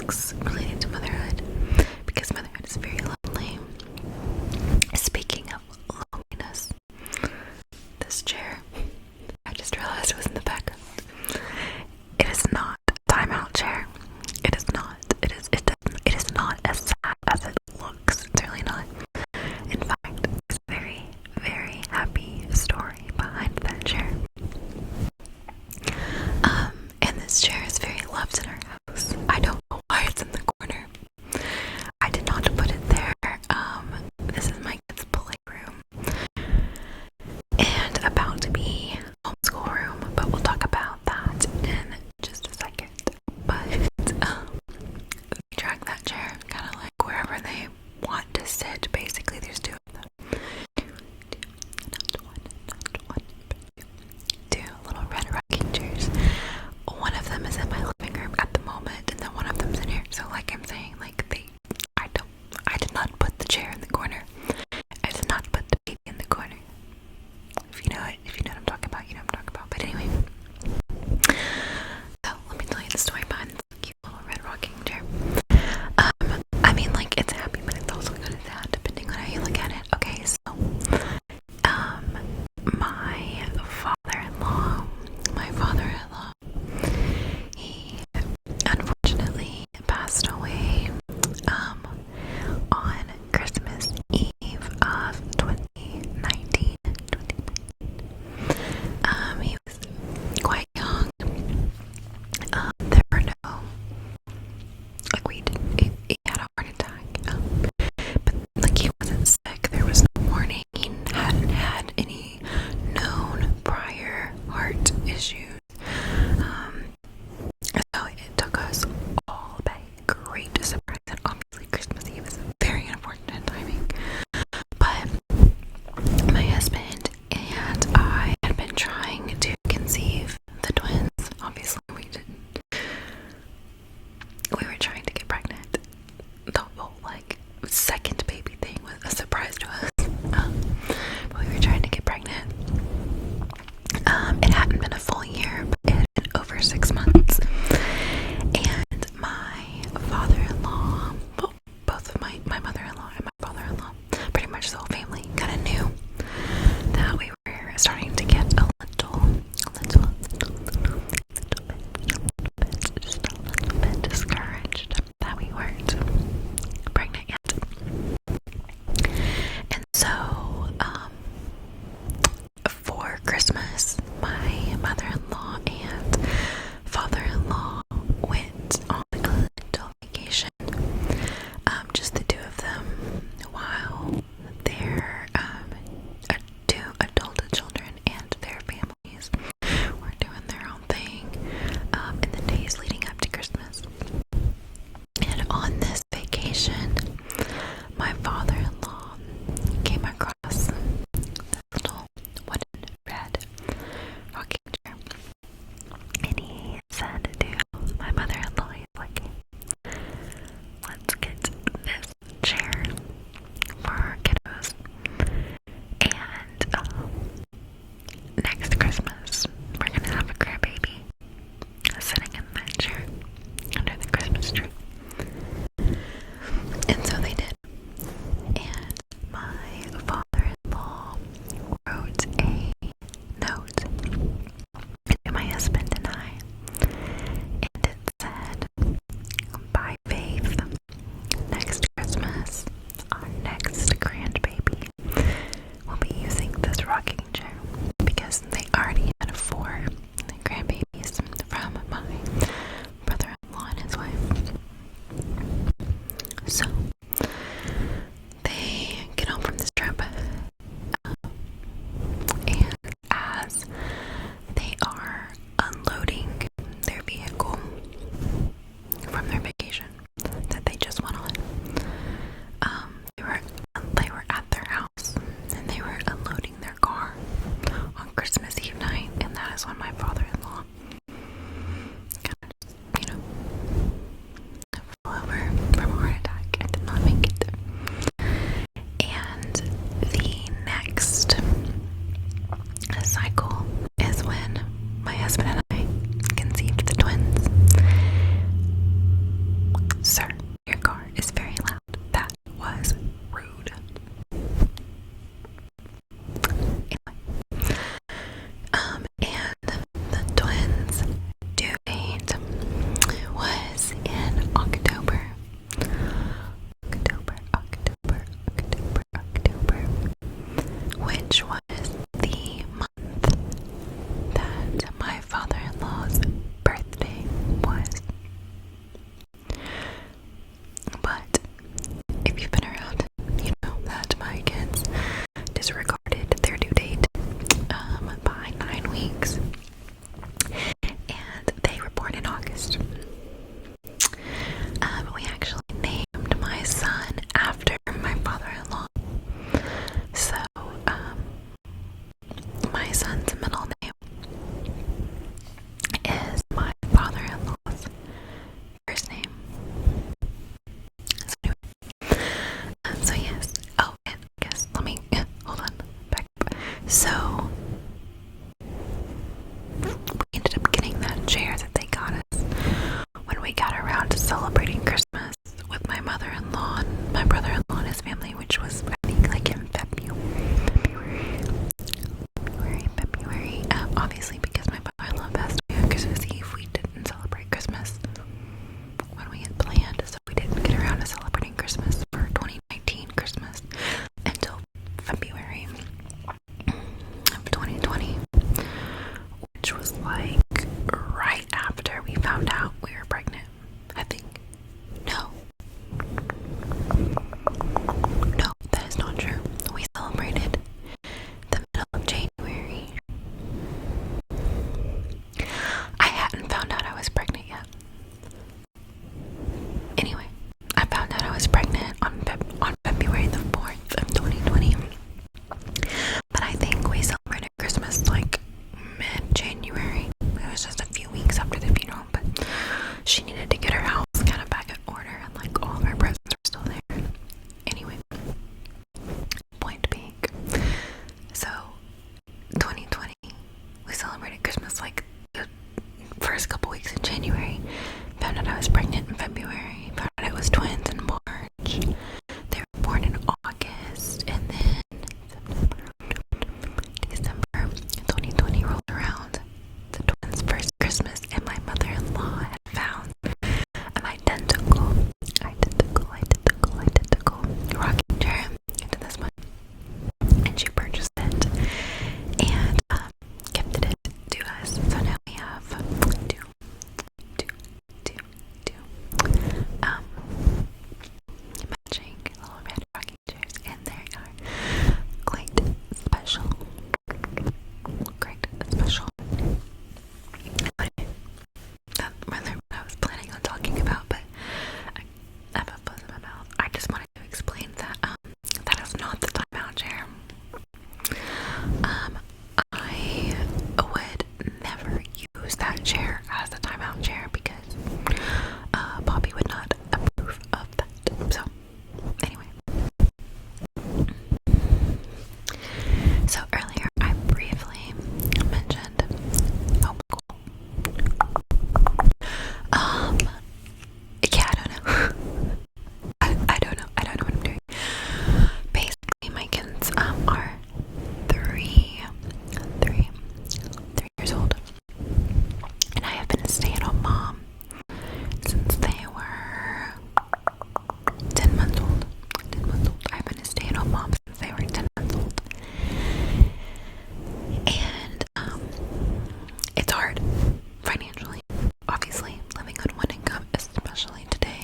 facts related to motherhood, because motherhood is very lonely. Speaking of loneliness, this chair, I just realized it was in the background. It is not a timeout chair. It is not. It is not as sad as it looks. It's really not. In fact, there's a very, very happy story behind that chair. And this chair is very loved in our house. I don't know why it's in the corner. I did not put it there. This is my kids' playroom and about to be homeschool room, but we'll talk about that in just a second. But they drag that chair kind of like wherever they want to sit. Basically, there's two of them. Two little red rocking chairs. One of them is in my living room at the moment, and then one of them's in here. So like I'm saying, like I did not put the chair in the corner. I did not put the baby in the corner. If you know what I'm talking about, you know what I'm talking about. But anyway, so let me tell you the story behind this cute little red rocking chair. I mean, like, it's happy, but it's also kind of sad, depending on how you look at it. Okay, so, my father-in-law, he unfortunately passed away, on Christmas Eve of 2019. He was quite young. There were no, like, he had a heart attack, but, like, he wasn't sick. There was no warning. He hadn't had any known prior heart issues. So it took us all by great surprise, and obviously Christmas Eve is very unfortunate timing. But my husband and I had been trying to conceive the twins. Obviously we didn't. We were trying to get pregnant. The whole, like, second baby thing was a surprise to us. But we were trying to get pregnant. It hadn't been a full year, but it had been over 6 months. And my father-in-law, well, both of my mother-in-law and my father-in-law, pretty much the whole family, kind of knew that we were starting to get a little bit discouraged that we weren't pregnant yet. And so, for Christmas, my mother-in-law and father-in-law went on a little vacation, just the two of them, while their two adult children and their families were doing their own thing in the days leading up to Christmas. And on this vacation, my father-in-law came across this little wooden red rocking chair, and he said to my mother-in-law, he's like, let's get this chair for our kiddos, and next Christmas we're gonna have a grandbaby sitting in that chair under the Christmas tree. And so they did. And my father-in-law wrote a note to my husband and I, and it said, by faith, next Christmas, our next grandbaby will be using this rocking chair, because they financially. Obviously, living on one income, especially today,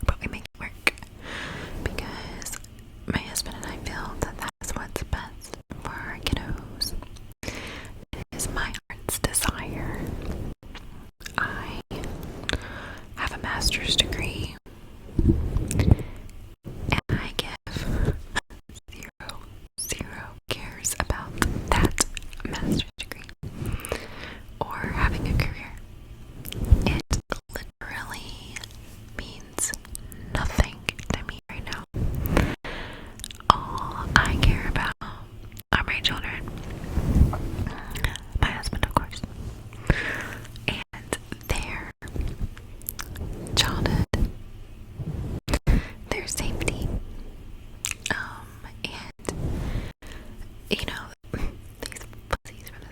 but we make it work because my husband and I feel that that is what's best for our kiddos. It is my heart's desire. I have a master's degree and I give zero cares about that master's degree or having a career. It literally means nothing to me right now. All I care about are my children, my husband, of course, and their childhood, their safety, and, these pussies from the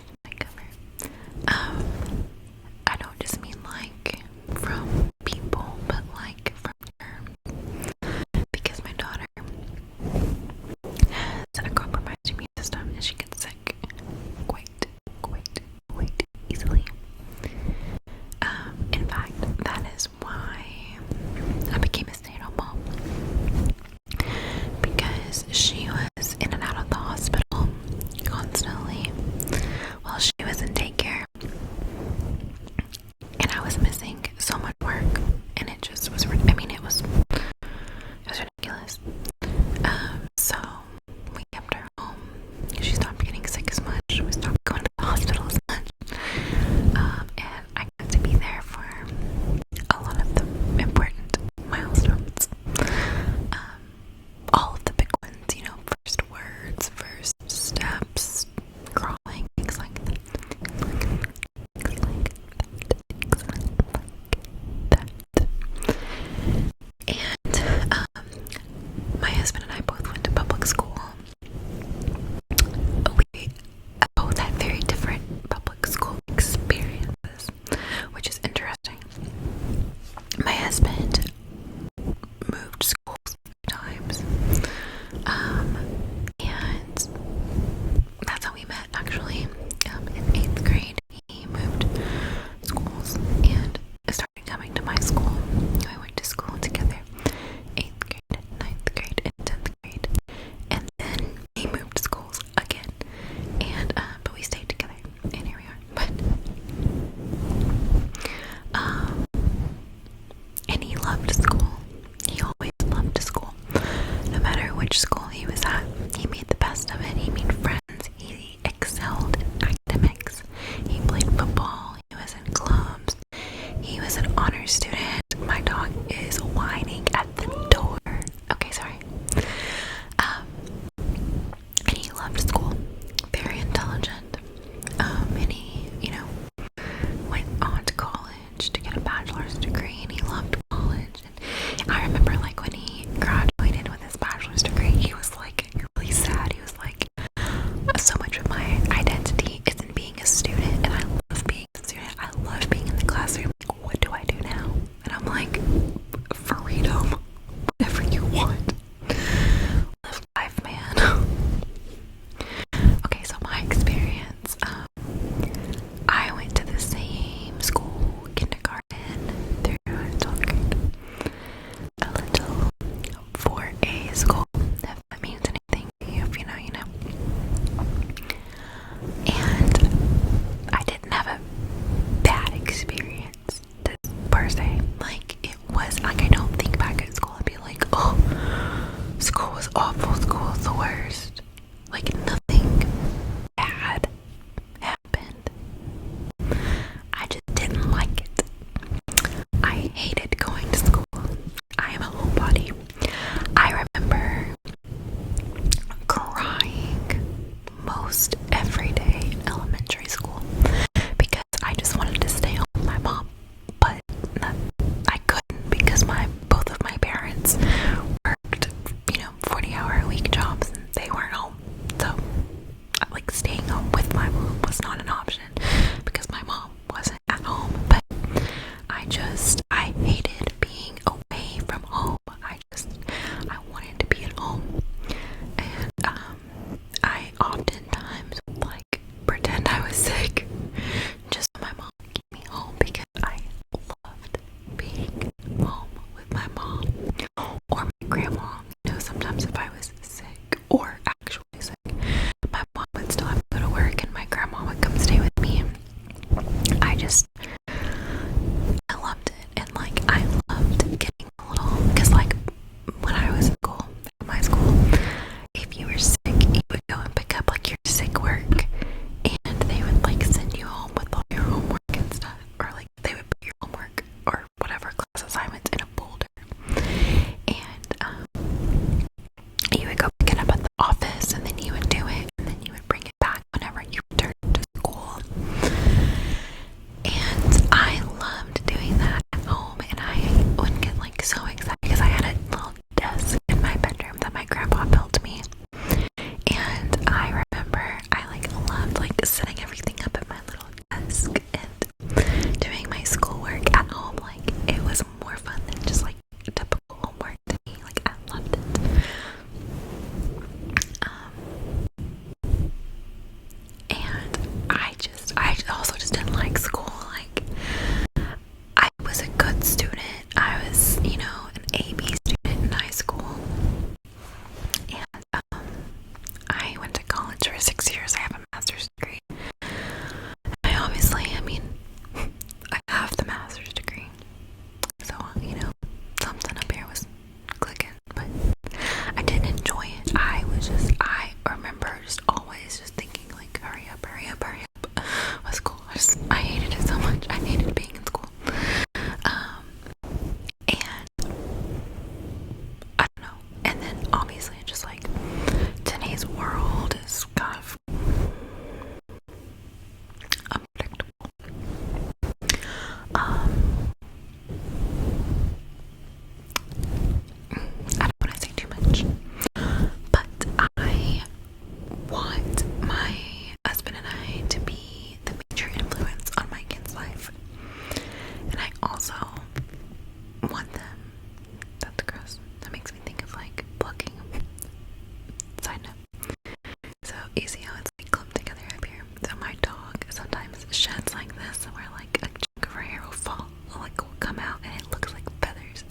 this where like a chunk of her hair will fall, like will come out and it looks like feathers.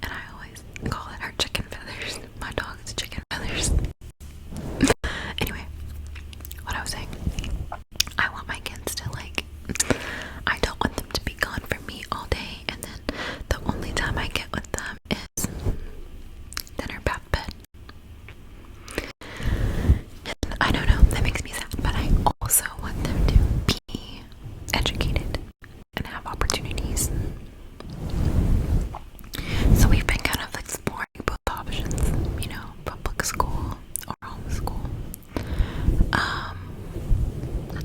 And I always call it her chicken feathers. My dog's chicken feathers. Anyway, what I was saying, I want my kids to like, I don't want them to be gone from me all day, and then the only time I get with them is dinner, bath, bed. And I don't know, that makes me sad, but I also want them to be educated and have opportunities. So we've been kind of exploring both options, you know, public school or homeschool.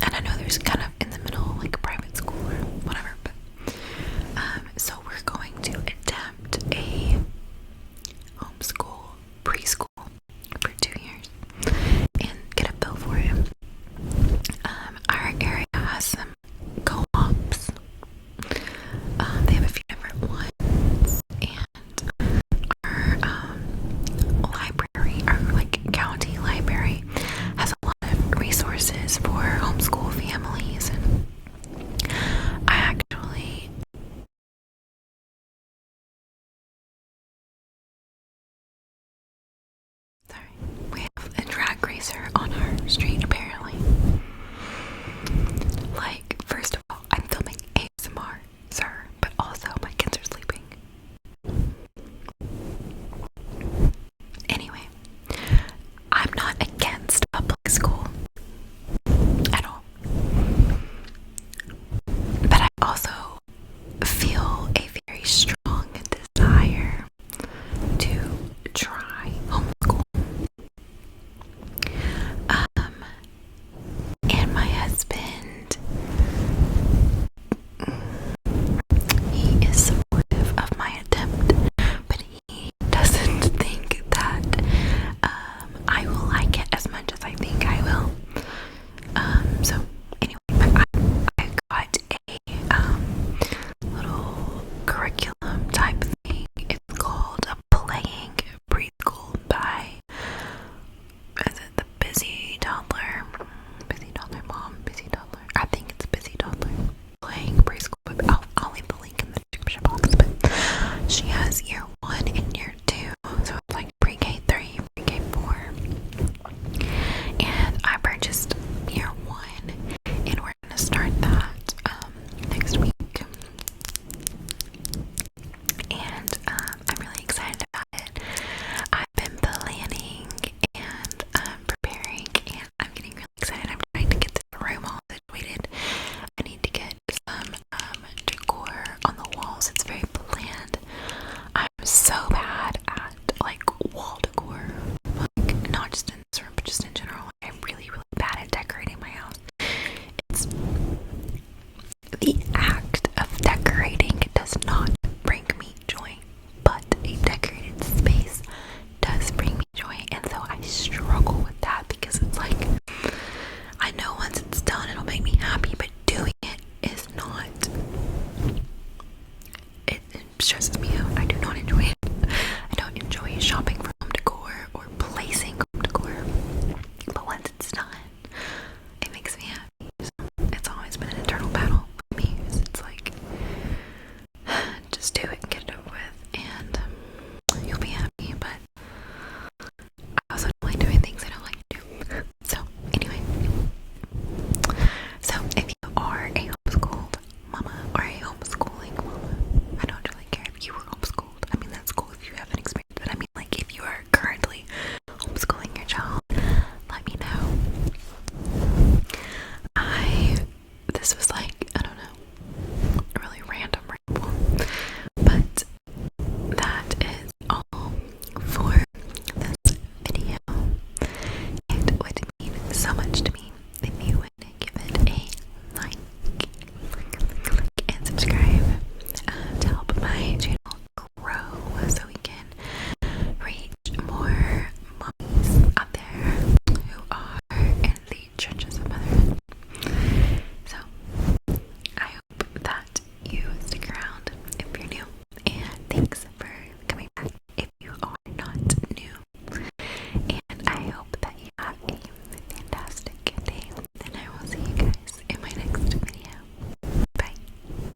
And I know there's kind